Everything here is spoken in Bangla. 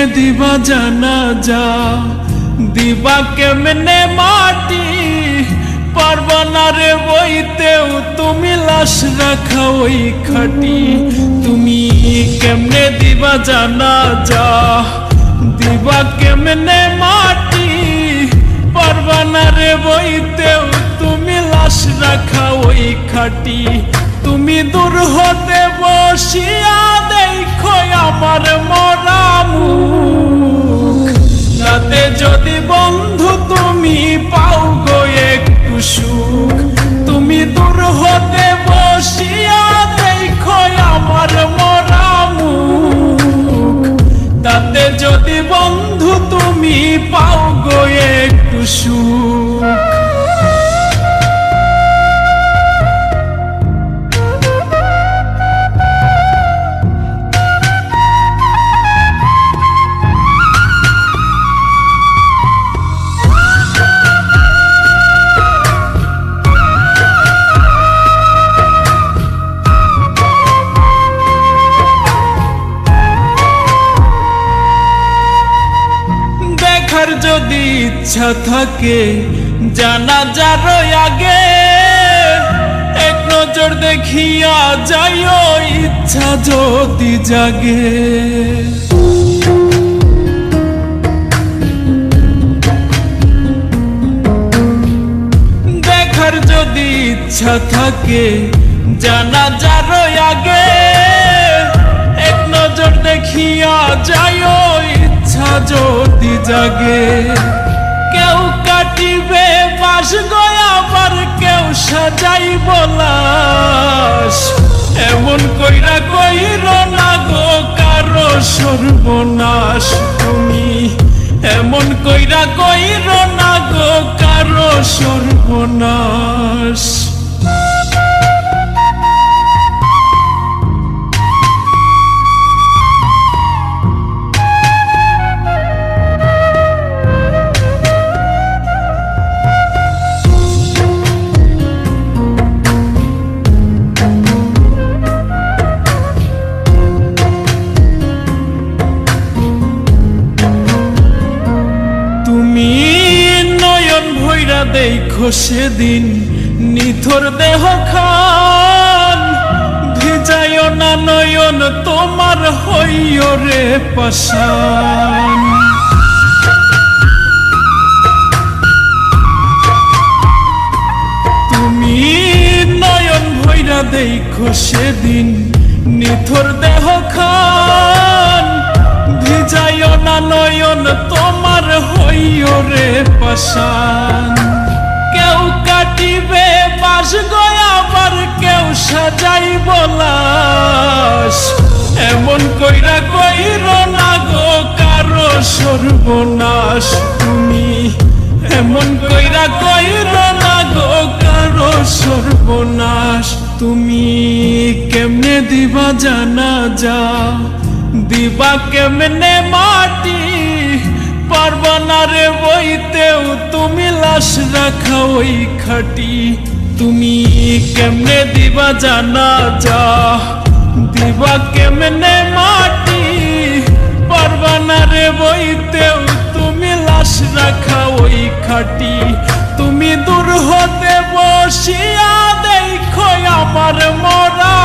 দিবা জানাজা দিবা কেমনে মাটি পারবা না রে বইতেও তুমি লাশ রাখা ওই খাটি তুমি কেমনে দিবা জানাজা দিবা কেমনে মাটি পারবা না রে বইতেও তুমি লাশ রাখা ওই খাটি তুমি দূর হতে বসিয়া দেখো আমার মরা মুখ রাতে যদি বন্ধু তুমি পাও গো একটু সুখ তুমি দূর হতে বসিয়া দেখো আমার মরা মুখ তাতে যদি বন্ধু তুমি পাও গো একটু সুখ যদি ইচ্ছা থাকে জানাজার আগে এক নজর দেখিয়া যাইও ইচ্ছা যদি জাগে দেখার যদি ইচ্ছা থাকে জানাজার আগে এক নজর দেখিয়া যাইও ইচ্ছা যদি জাগে কেউ কাটিবে বাস গয়া আবার কেউ সাজাইব লাশ এমন কইরা কইর না গো কারো সর্বনাশ তুমি এমন কইরা কইর না গো কারো সর্বনাশ দেখো সেদিন নিথর দেহ খান ভিজাইও না নয়ন তোমার হইও রে পাষাণ তুমি নয়ন ভৈরা দেখো সেদিন নিথর দেহ খান ভিজাইও না নয়ন তোমার হইও রে পাষাণ কেউ কাটিবে বাস গয়া আবার কেউ সাজাইব লাশ এমন কইরা কইর না গো কারো সর্বনাশ তুমি এমন কইরা কইর না গো কারো সর্বনাশ তুমি কেমনে দিবা জানাজা দিবা কেমনে মাটি পারবা না রে বইতেও তুমি লাশ রাখা ওই খাটি তুমি কেমনে দিবা জানাজা দিবা কেমনে মাটি পারবা না রে বইতেও তুমি লাশ রাখা ওই খাটি তুমি দূর হতে বসিয়া দেখো আমার মরা